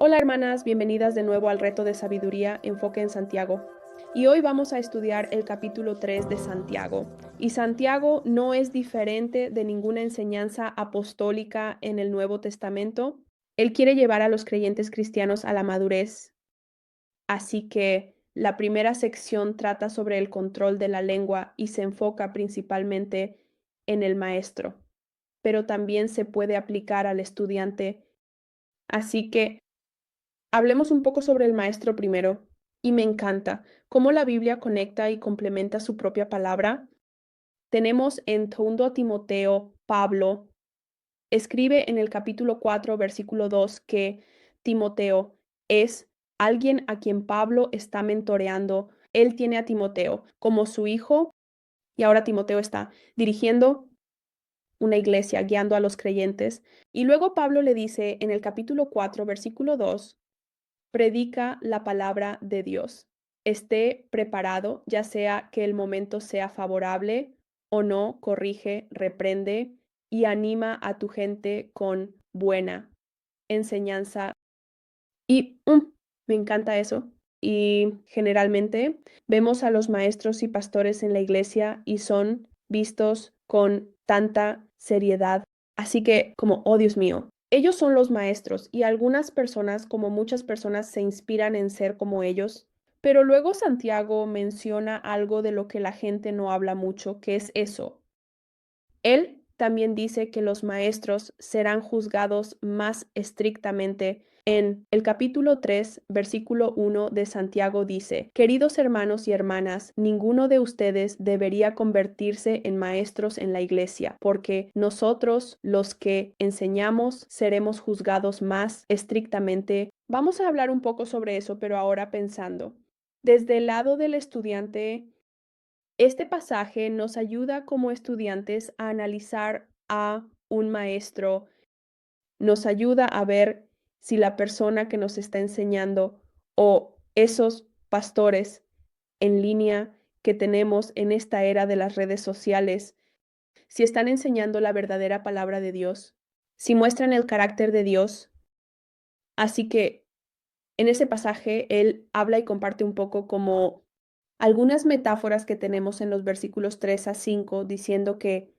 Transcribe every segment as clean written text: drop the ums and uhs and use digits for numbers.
Hola hermanas, bienvenidas de nuevo al reto de sabiduría Enfoque en Santiago. Y hoy vamos a estudiar el capítulo 3 de Santiago. Y Santiago no es diferente de ninguna enseñanza apostólica en el Nuevo Testamento. Él quiere llevar a los creyentes cristianos a la madurez. Así que la primera sección trata sobre el control de la lengua y se enfoca principalmente en el maestro, pero también se puede aplicar al estudiante. Así que hablemos un poco sobre el maestro primero, y me encanta cómo la Biblia conecta y complementa su propia palabra. Tenemos en 2 Timoteo, Pablo escribe en el capítulo 4, versículo 2, que Timoteo es alguien a quien Pablo está mentoreando. Él tiene a Timoteo como su hijo y ahora Timoteo está dirigiendo una iglesia, guiando a los creyentes. Y luego Pablo le dice en el capítulo 4, versículo 2, predica la palabra de Dios. Esté preparado, ya sea que el momento sea favorable o no, corrige, reprende y anima a tu gente con buena enseñanza. Y me encanta eso. Y generalmente vemos a los maestros y pastores en la iglesia y son vistos con tanta seriedad. Así que como, oh Dios mío, ellos son los maestros y algunas personas, como muchas personas, se inspiran en ser como ellos. Pero luego Santiago menciona algo de lo que la gente no habla mucho, que es eso. Él también dice que los maestros serán juzgados más estrictamente. En el capítulo 3, versículo 1 de Santiago dice, queridos hermanos y hermanas, ninguno de ustedes debería convertirse en maestros en la iglesia, porque nosotros, los que enseñamos, seremos juzgados más estrictamente. Vamos a hablar un poco sobre eso, pero ahora pensando, desde el lado del estudiante, este pasaje nos ayuda como estudiantes a analizar a un maestro, nos ayuda a ver si la persona que nos está enseñando o esos pastores en línea que tenemos en esta era de las redes sociales, si están enseñando la verdadera palabra de Dios, si muestran el carácter de Dios. Así que en ese pasaje él habla y comparte un poco como algunas metáforas que tenemos en los versículos 3 a 5, diciendo que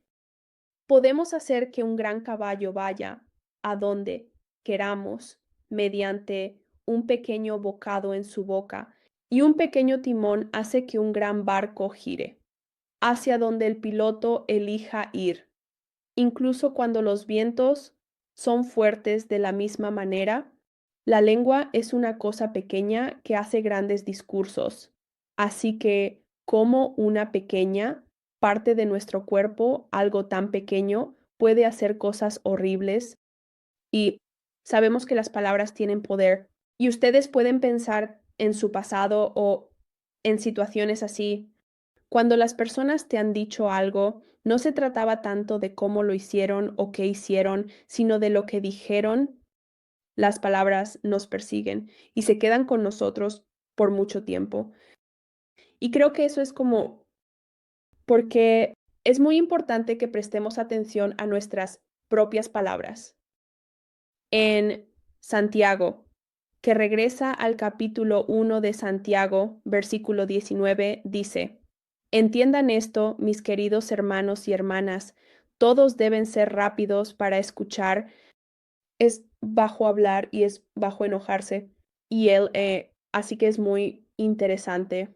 podemos hacer que un gran caballo vaya a donde queramos mediante un pequeño bocado en su boca, y un pequeño timón hace que un gran barco gire hacia donde el piloto elija ir. Incluso cuando los vientos son fuertes de la misma manera, la lengua es una cosa pequeña que hace grandes discursos. Así que, como una pequeña parte de nuestro cuerpo, algo tan pequeño, puede hacer cosas horribles. Y sabemos que las palabras tienen poder. Y ustedes pueden pensar en su pasado o en situaciones así. Cuando las personas te han dicho algo, no se trataba tanto de cómo lo hicieron o qué hicieron, sino de lo que dijeron. Las palabras nos persiguen y se quedan con nosotros por mucho tiempo. Y creo que eso es como porque es muy importante que prestemos atención a nuestras propias palabras. En Santiago, que regresa al capítulo 1 de Santiago, versículo 19, dice, entiendan esto, mis queridos hermanos y hermanas, todos deben ser rápidos para escuchar, es bajo hablar y es bajo enojarse. Y él, así que es muy interesante.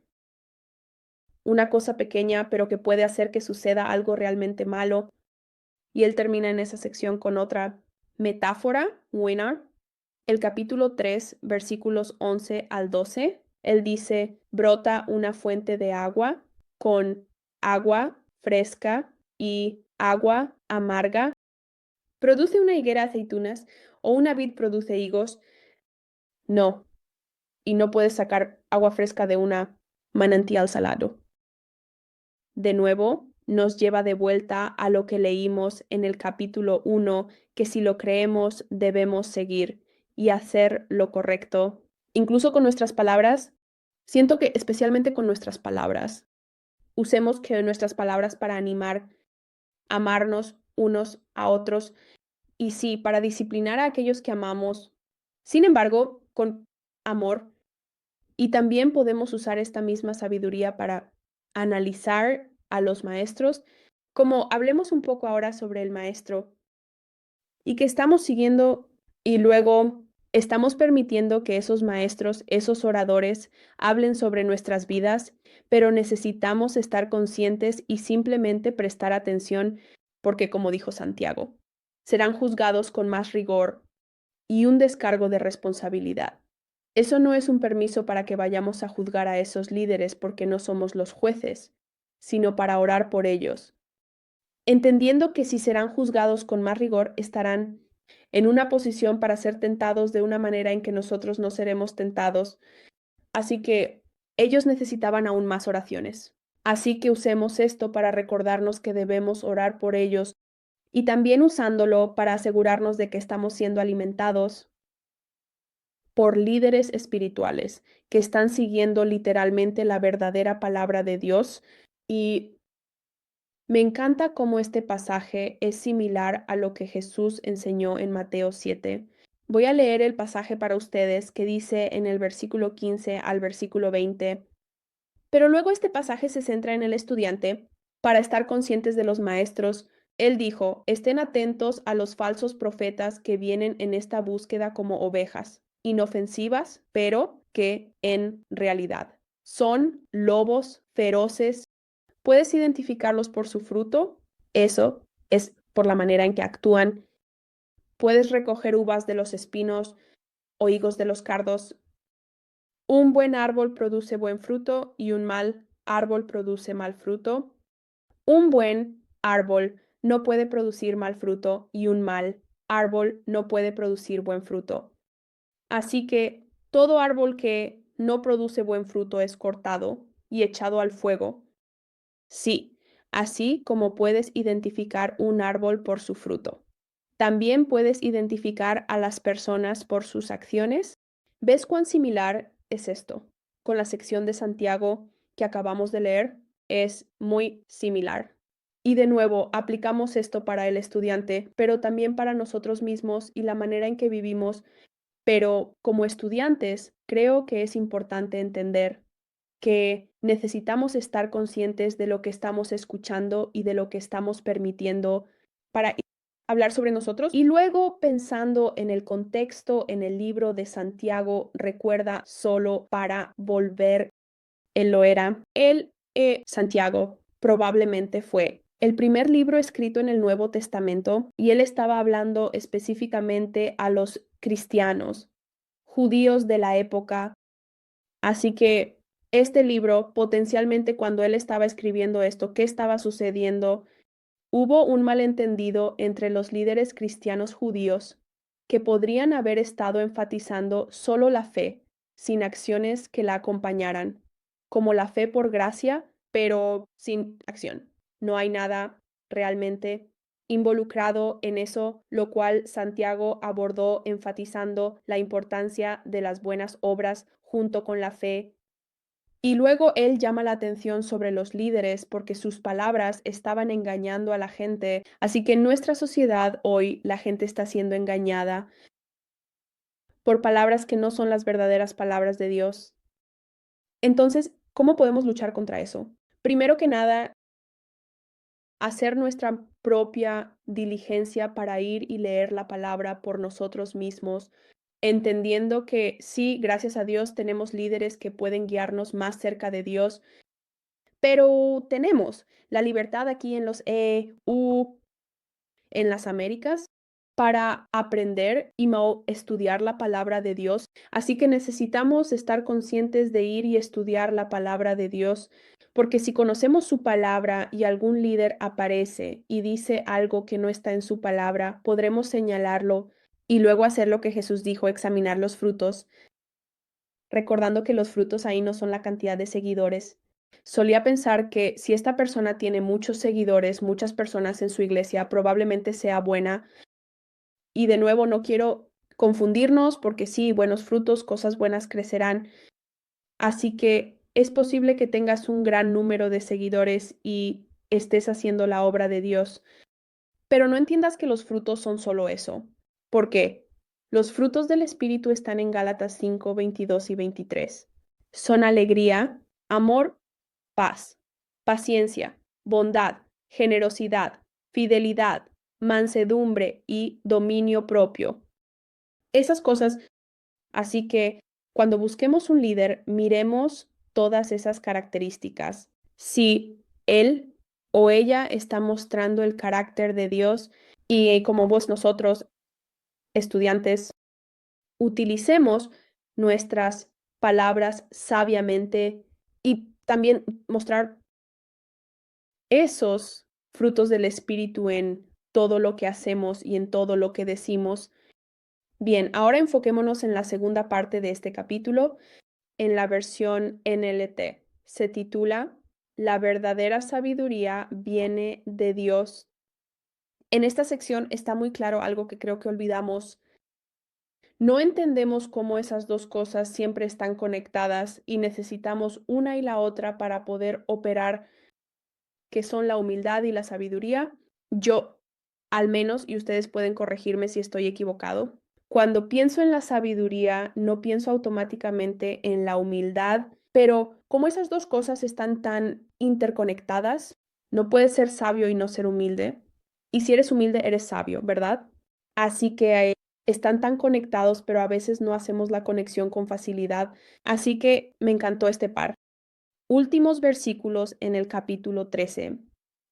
Una cosa pequeña, pero que puede hacer que suceda algo realmente malo. Y él termina en esa sección con otra metáfora, winner. El capítulo 3, versículos 11 al 12, él dice, brota una fuente de agua con agua fresca y agua amarga. ¿Produce una higuera aceitunas o una vid produce higos? No, y no puedes sacar agua fresca de una manantial salado. De nuevo, nos lleva de vuelta a lo que leímos en el capítulo 1, que si lo creemos debemos seguir y hacer lo correcto, incluso con nuestras palabras. Siento que especialmente con nuestras palabras, usemos que nuestras palabras para animar, amarnos unos a otros y sí, para disciplinar a aquellos que amamos, Sin embargo, con amor, y también podemos usar esta misma sabiduría para analizar a los maestros, como hablemos un poco ahora sobre el maestro y que estamos siguiendo y luego estamos permitiendo que esos maestros, esos oradores, hablen sobre nuestras vidas, pero necesitamos estar conscientes y simplemente prestar atención porque, como dijo Santiago, serán juzgados con más rigor y un descargo de responsabilidad. Eso no es un permiso para que vayamos a juzgar a esos líderes porque no somos los jueces, sino para orar por ellos, entendiendo que si serán juzgados con más rigor, estarán en una posición para ser tentados de una manera en que nosotros no seremos tentados. Así que ellos necesitaban aún más oraciones. Así que usemos esto para recordarnos que debemos orar por ellos y también usándolo para asegurarnos de que estamos siendo alimentados por líderes espirituales que están siguiendo literalmente la verdadera palabra de Dios. Y me encanta cómo este pasaje es similar a lo que Jesús enseñó en Mateo 7. Voy a leer el pasaje para ustedes que dice en el versículo 15 al versículo 20. Pero luego este pasaje se centra en el estudiante para estar conscientes de los maestros. Él dijo, estén atentos a los falsos profetas que vienen en esta búsqueda como ovejas, inofensivas, pero que en realidad son lobos feroces. ¿Puedes identificarlos por su fruto? Eso es por la manera en que actúan. Puedes recoger uvas de los espinos o higos de los cardos. Un buen árbol produce buen fruto y un mal árbol produce mal fruto. Un buen árbol no puede producir mal fruto y un mal árbol no puede producir buen fruto. Así que todo árbol que no produce buen fruto es cortado y echado al fuego. Sí, así como puedes identificar un árbol por su fruto. También puedes identificar a las personas por sus acciones. ¿Ves cuán similar es esto? Con la sección de Santiago que acabamos de leer, es muy similar. Y de nuevo, aplicamos esto para el estudiante, pero también para nosotros mismos y la manera en que vivimos. Pero como estudiantes, creo que es importante entender que necesitamos estar conscientes de lo que estamos escuchando y de lo que estamos permitiendo para hablar sobre nosotros. Y luego pensando en el contexto, en el libro de Santiago, recuerda solo para volver, él lo era. Santiago, probablemente fue el primer libro escrito en el Nuevo Testamento y él estaba hablando específicamente a los cristianos, judíos de la época. Así que este libro, potencialmente cuando él estaba escribiendo esto, ¿qué estaba sucediendo? Hubo un malentendido entre los líderes cristianos judíos que podrían haber estado enfatizando solo la fe, sin acciones que la acompañaran, como la fe por gracia, pero sin acción. No hay nada realmente involucrado en eso, lo cual Santiago abordó enfatizando la importancia de las buenas obras junto con la fe. Y luego él llama la atención sobre los líderes porque sus palabras estaban engañando a la gente. Así que en nuestra sociedad hoy la gente está siendo engañada por palabras que no son las verdaderas palabras de Dios. Entonces, ¿cómo podemos luchar contra eso? Primero que nada, hacer nuestra propia diligencia para ir y leer la palabra por nosotros mismos, entendiendo que sí, gracias a Dios tenemos líderes que pueden guiarnos más cerca de Dios, pero tenemos la libertad aquí en los EU, en las Américas, para aprender y estudiar la palabra de Dios. Así que necesitamos estar conscientes de ir y estudiar la palabra de Dios, porque si conocemos su palabra y algún líder aparece y dice algo que no está en su palabra, podremos señalarlo y luego hacer lo que Jesús dijo, examinar los frutos, recordando que los frutos ahí no son la cantidad de seguidores. Solía pensar que si esta persona tiene muchos seguidores, muchas personas en su iglesia, probablemente sea buena. Y de nuevo, no quiero confundirnos porque sí, buenos frutos, cosas buenas crecerán. Así que es posible que tengas un gran número de seguidores y estés haciendo la obra de Dios, pero no entiendas que los frutos son solo eso. ¿Por qué? Los frutos del Espíritu están en Gálatas 5, 22 y 23. Son alegría, amor, paz, paciencia, bondad, generosidad, fidelidad, mansedumbre y dominio propio. Esas cosas, así que cuando busquemos un líder, miremos todas esas características. Si él o ella está mostrando el carácter de Dios y como vos nosotros, estudiantes, utilicemos nuestras palabras sabiamente y también mostrar esos frutos del Espíritu en todo lo que hacemos y en todo lo que decimos. Bien, ahora enfoquémonos en la segunda parte de este capítulo, en la versión NLT. Se titula La verdadera sabiduría viene de Dios. En esta sección está muy claro algo que creo que olvidamos. No entendemos cómo esas dos cosas siempre están conectadas y necesitamos una y la otra para poder operar, que son la humildad y la sabiduría. Yo, al menos, y ustedes pueden corregirme si estoy equivocado, cuando pienso en la sabiduría, no pienso automáticamente en la humildad, pero como esas dos cosas están tan interconectadas, no puedes ser sabio y no ser humilde. Y si eres humilde, eres sabio, ¿verdad? Así que están tan conectados, pero a veces no hacemos la conexión con facilidad. Así que me encantó este par. Últimos versículos en el capítulo 13,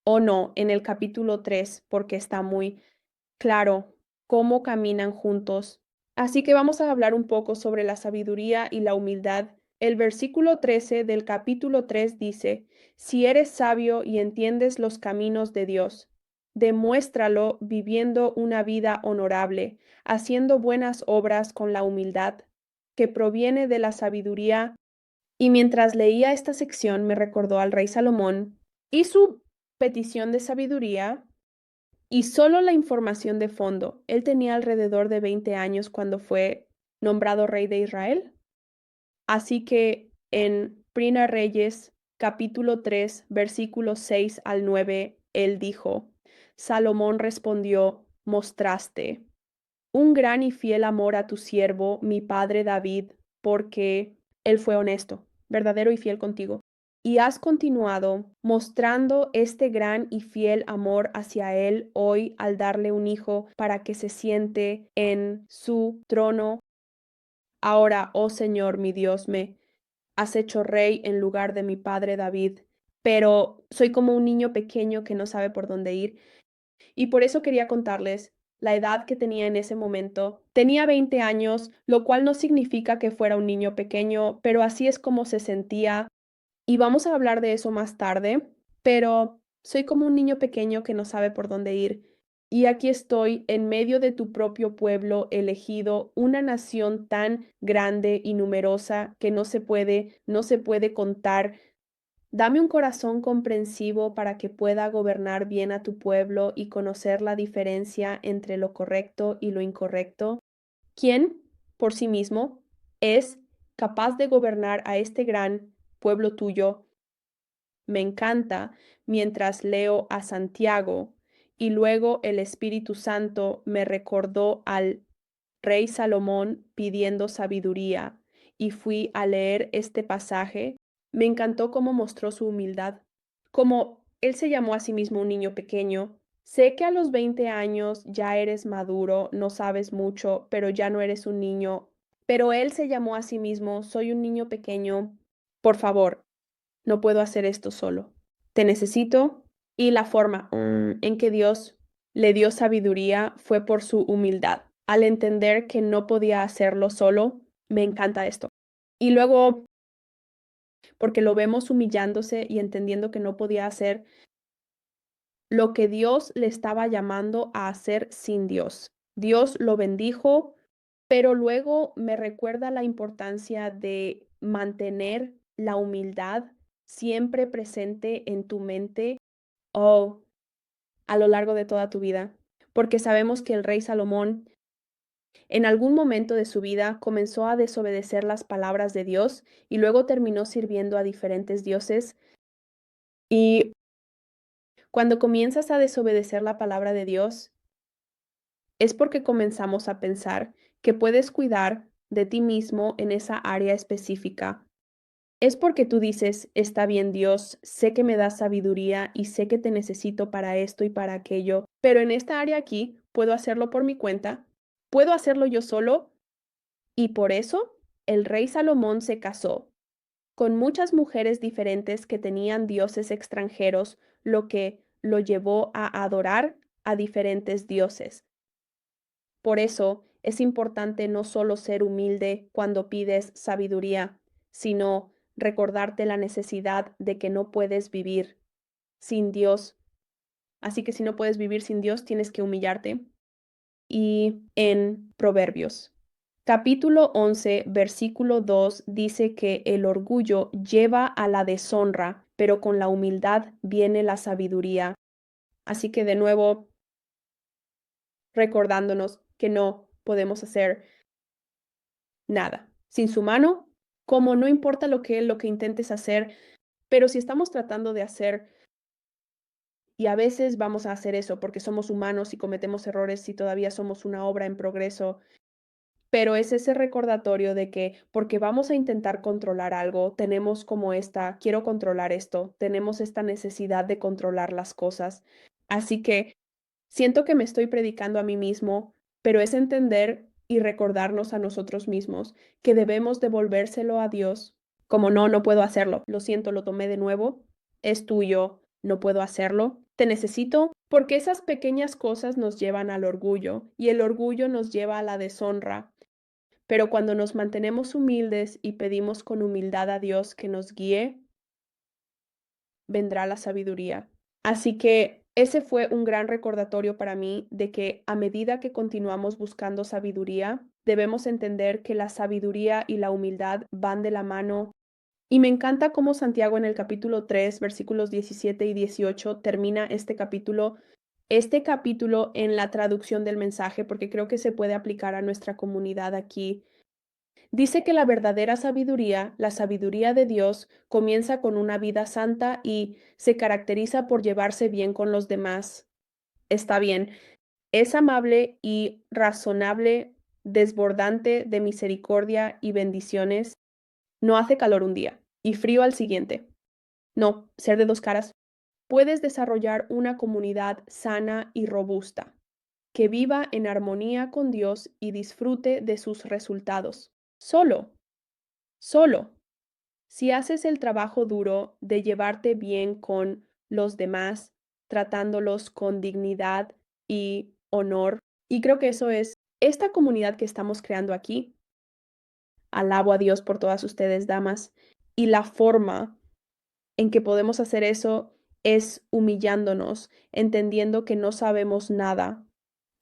o no, en el capítulo 3, porque está muy claro cómo caminan juntos. Así que vamos a hablar un poco sobre la sabiduría y la humildad. El versículo 13 del capítulo 3 dice, si eres sabio y entiendes los caminos de Dios, demuéstralo viviendo una vida honorable, haciendo buenas obras con la humildad que proviene de la sabiduría. Y mientras leía esta sección me recordó al rey Salomón y su petición de sabiduría y solo la información de fondo. Él tenía alrededor de 20 años cuando fue nombrado rey de Israel. Así que en Prina Reyes, capítulo 3, versículos 6 al 9, él dijo, Salomón respondió, mostraste un gran y fiel amor a tu siervo, mi padre David, porque él fue honesto, verdadero y fiel contigo. Y has continuado mostrando este gran y fiel amor hacia él hoy al darle un hijo para que se siente en su trono. Ahora, oh Señor, mi Dios, me has hecho rey en lugar de mi padre David, pero soy como un niño pequeño que no sabe por dónde ir. Y por eso quería contarles la edad que tenía en ese momento. Tenía 20 años, lo cual no significa que fuera un niño pequeño, pero así es como se sentía. Y vamos a hablar de eso más tarde, pero soy como un niño pequeño que no sabe por dónde ir. Y aquí estoy en medio de tu propio pueblo elegido, una nación tan grande y numerosa que no se puede contar. Dame un corazón comprensivo para que pueda gobernar bien a tu pueblo y conocer la diferencia entre lo correcto y lo incorrecto. ¿Quién, por sí mismo, es capaz de gobernar a este gran pueblo tuyo? Me encanta mientras leo a Santiago y luego el Espíritu Santo me recordó al rey Salomón pidiendo sabiduría y fui a leer este pasaje. Me encantó cómo mostró su humildad, como él se llamó a sí mismo un niño pequeño. Sé que a los 20 años ya eres maduro, no sabes mucho, pero ya no eres un niño. Pero él se llamó a sí mismo, soy un niño pequeño. Por favor, no puedo hacer esto solo. Te necesito. Y la forma en que Dios le dio sabiduría fue por su humildad. Al entender que no podía hacerlo solo, me encanta esto. Y luego, porque lo vemos humillándose y entendiendo que no podía hacer lo que Dios le estaba llamando a hacer sin Dios. Dios lo bendijo, pero luego me recuerda la importancia de mantener la humildad siempre presente en tu mente o a lo largo de toda tu vida, porque sabemos que el rey Salomón en algún momento de su vida comenzó a desobedecer las palabras de Dios y luego terminó sirviendo a diferentes dioses. Y cuando comienzas a desobedecer la palabra de Dios, es porque comenzamos a pensar que puedes cuidar de ti mismo en esa área específica. Es porque tú dices, está bien Dios, sé que me das sabiduría y sé que te necesito para esto y para aquello, pero en esta área aquí puedo hacerlo por mi cuenta, puedo hacerlo yo solo y por eso el rey Salomón se casó con muchas mujeres diferentes que tenían dioses extranjeros, lo que lo llevó a adorar a diferentes dioses. Por eso es importante no solo ser humilde cuando pides sabiduría, sino recordarte la necesidad de que no puedes vivir sin Dios. Así que si no puedes vivir sin Dios, tienes que humillarte. Y en Proverbios, capítulo 11, versículo 2 dice que el orgullo lleva a la deshonra, pero con la humildad viene la sabiduría. Así que de nuevo, recordándonos que no podemos hacer nada sin su mano, como no importa lo que intentes hacer, pero si estamos tratando de hacer, y a veces vamos a hacer eso porque somos humanos y cometemos errores y todavía somos una obra en progreso, pero es ese recordatorio de que porque vamos a intentar controlar algo, tenemos como esta, quiero controlar esto, tenemos esta necesidad de controlar las cosas. Así que siento que me estoy predicando a mí mismo, pero es entender y recordarnos a nosotros mismos que debemos devolvérselo a Dios, como no, no puedo hacerlo, lo siento, lo tomé de nuevo, es tuyo, no puedo hacerlo, te necesito, porque esas pequeñas cosas nos llevan al orgullo y el orgullo nos lleva a la deshonra. Pero cuando nos mantenemos humildes y pedimos con humildad a Dios que nos guíe, vendrá la sabiduría. Así que ese fue un gran recordatorio para mí de que a medida que continuamos buscando sabiduría, debemos entender que la sabiduría y la humildad van de la mano. Y me encanta cómo Santiago en el capítulo 3, versículos 17 y 18 termina este capítulo en la traducción del mensaje, porque creo que se puede aplicar a nuestra comunidad aquí. Dice que la verdadera sabiduría, la sabiduría de Dios, comienza con una vida santa y se caracteriza por llevarse bien con los demás. Está bien, es amable y razonable, desbordante de misericordia y bendiciones. No hace calor un día y frío al siguiente. No, ser de dos caras. Puedes desarrollar una comunidad sana y robusta, que viva en armonía con Dios y disfrute de sus resultados. Solo, si haces el trabajo duro de llevarte bien con los demás, tratándolos con dignidad y honor. Y creo que eso es esta comunidad que estamos creando aquí. Alabo a Dios por todas ustedes, damas. Y la forma en que podemos hacer eso es humillándonos, entendiendo que no sabemos nada,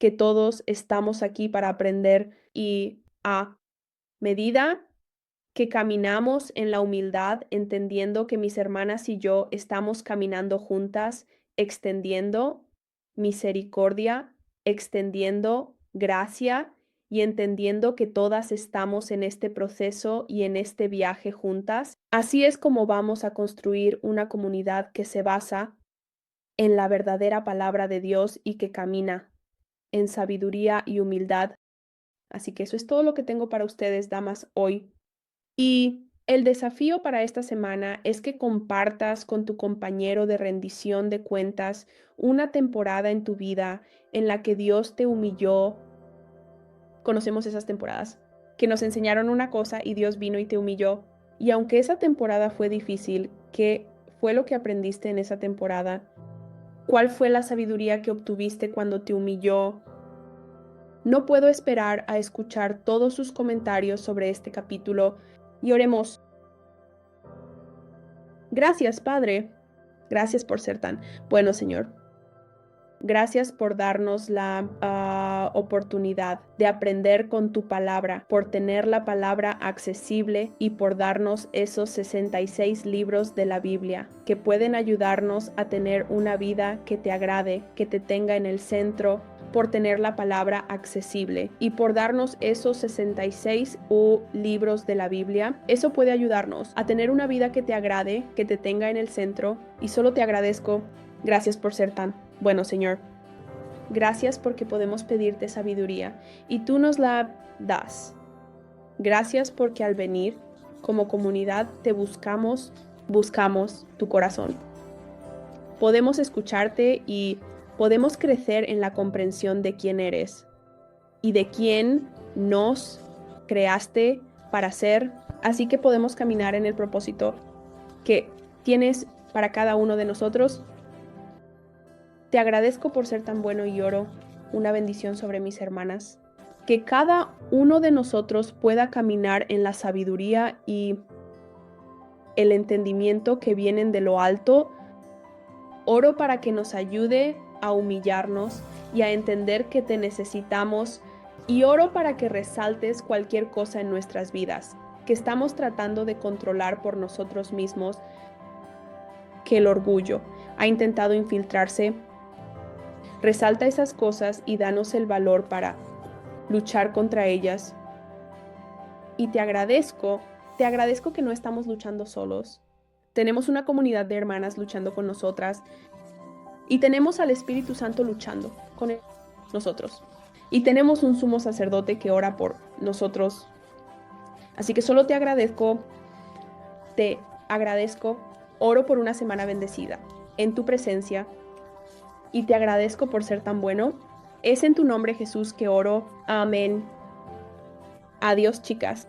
que todos estamos aquí para aprender y a medida que caminamos en la humildad, entendiendo que mis hermanas y yo estamos caminando juntas, extendiendo misericordia, extendiendo gracia y entendiendo que todas estamos en este proceso y en este viaje juntas. Así es como vamos a construir una comunidad que se basa en la verdadera palabra de Dios y que camina en sabiduría y humildad. Así que eso es todo lo que tengo para ustedes, damas, hoy. Y el desafío para esta semana es que compartas con tu compañero de rendición de cuentas una temporada en tu vida en la que Dios te humilló. Conocemos esas temporadas, que nos enseñaron una cosa y Dios vino y te humilló. Y aunque esa temporada fue difícil, ¿qué fue lo que aprendiste en esa temporada? ¿Cuál fue la sabiduría que obtuviste cuando te humilló? No puedo esperar a escuchar todos sus comentarios sobre este capítulo y oremos. Gracias, Padre. Gracias por ser tan bueno, Señor. Gracias por darnos la oportunidad de aprender con tu palabra, por tener la palabra accesible y por darnos esos 66 libros de la Biblia que pueden ayudarnos a tener una vida que te agrade, que te tenga en el centro, por tener la palabra accesible y por darnos esos 66 libros de la Biblia. Eso puede ayudarnos a tener una vida que te agrade, que te tenga en el centro y solo te agradezco. Gracias por ser tan bueno, Señor. Gracias porque podemos pedirte sabiduría y tú nos la das. Gracias porque al venir, como comunidad, te buscamos tu corazón. Podemos escucharte y podemos crecer en la comprensión de quién eres y de quién nos creaste para ser. Así que podemos caminar en el propósito que tienes para cada uno de nosotros. Te agradezco por ser tan bueno y oro una bendición sobre mis hermanas. Que cada uno de nosotros pueda caminar en la sabiduría y el entendimiento que vienen de lo alto. Oro para que nos ayude a humillarnos y a entender que te necesitamos, y oro para que resaltes cualquier cosa en nuestras vidas que estamos tratando de controlar por nosotros mismos, que el orgullo ha intentado infiltrarse. Resalta esas cosas y danos el valor para luchar contra ellas. Y te agradezco que no estamos luchando solos. Tenemos una comunidad de hermanas luchando con nosotras y tenemos al Espíritu Santo luchando con nosotros. Y tenemos un sumo sacerdote que ora por nosotros. Así que solo te agradezco, oro por una semana bendecida en tu presencia y te agradezco por ser tan bueno. Es en tu nombre, Jesús, que oro. Amén. Adiós, chicas.